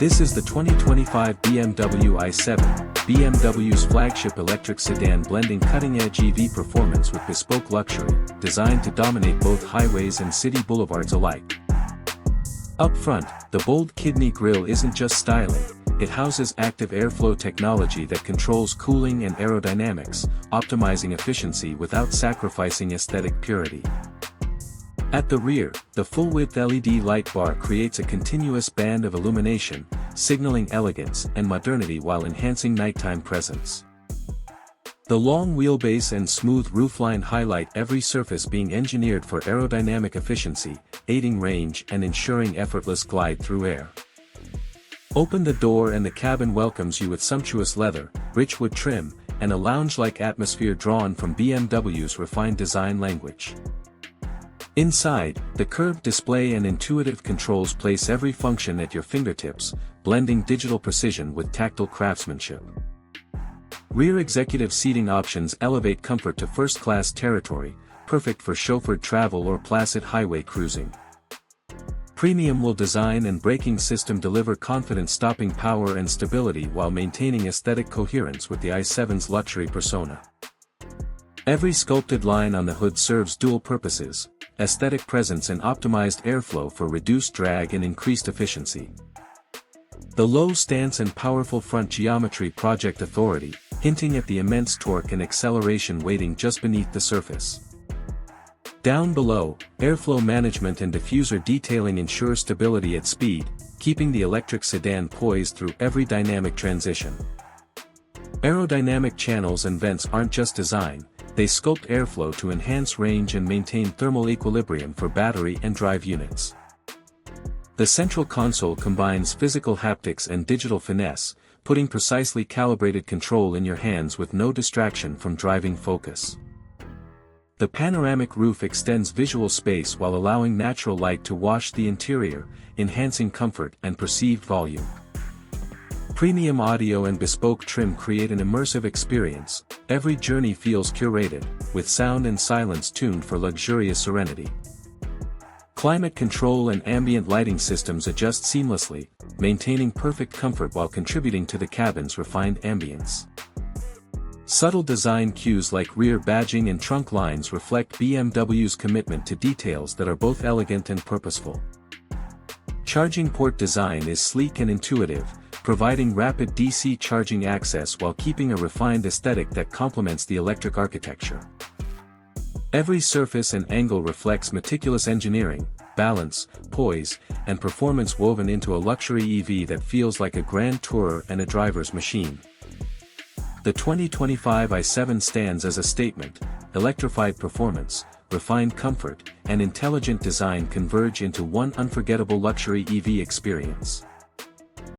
This is the 2025 BMW i7, BMW's flagship electric sedan blending cutting-edge EV performance with bespoke luxury, designed to dominate both highways and city boulevards alike. Up front, the bold kidney grille isn't just styling, it houses active airflow technology that controls cooling and aerodynamics, optimizing efficiency without sacrificing aesthetic purity. At the rear, the full-width LED light bar creates a continuous band of illumination, signaling elegance and modernity while enhancing nighttime presence. The long wheelbase and smooth roofline highlight every surface, being engineered for aerodynamic efficiency, aiding range and ensuring effortless glide through air. Open the door and the cabin welcomes you with sumptuous leather, rich wood trim, and a lounge-like atmosphere drawn from BMW's refined design language. Inside, the curved display and intuitive controls place every function at your fingertips, blending digital precision with tactile craftsmanship. Rear executive seating options elevate comfort to first-class territory, perfect for chauffeured travel or placid highway cruising. Premium wheel design and braking system deliver confident stopping power and stability while maintaining aesthetic coherence with the i7's luxury persona. Every sculpted line on the hood serves dual purposes: aesthetic presence and optimized airflow for reduced drag and increased efficiency. The low stance and powerful front geometry project authority, hinting at the immense torque and acceleration waiting just beneath the surface. Down below, airflow management and diffuser detailing ensure stability at speed, keeping the electric sedan poised through every dynamic transition. Aerodynamic channels and vents aren't just design, they sculpt airflow to enhance range and maintain thermal equilibrium for battery and drive units. The central console combines physical haptics and digital finesse, putting precisely calibrated control in your hands with no distraction from driving focus. The panoramic roof extends visual space while allowing natural light to wash the interior, enhancing comfort and perceived volume. Premium audio and bespoke trim create an immersive experience. Every journey feels curated, with sound and silence tuned for luxurious serenity. Climate control and ambient lighting systems adjust seamlessly, maintaining perfect comfort while contributing to the cabin's refined ambience. Subtle design cues like rear badging and trunk lines reflect BMW's commitment to details that are both elegant and purposeful. Charging port design is sleek and intuitive, providing rapid DC charging access while keeping a refined aesthetic that complements the electric architecture. Every surface and angle reflects meticulous engineering, balance, poise, and performance woven into a luxury EV that feels like a grand tourer and a driver's machine. The 2025 i7 stands as a statement: electrified performance, refined comfort, and intelligent design converge into one unforgettable luxury EV experience.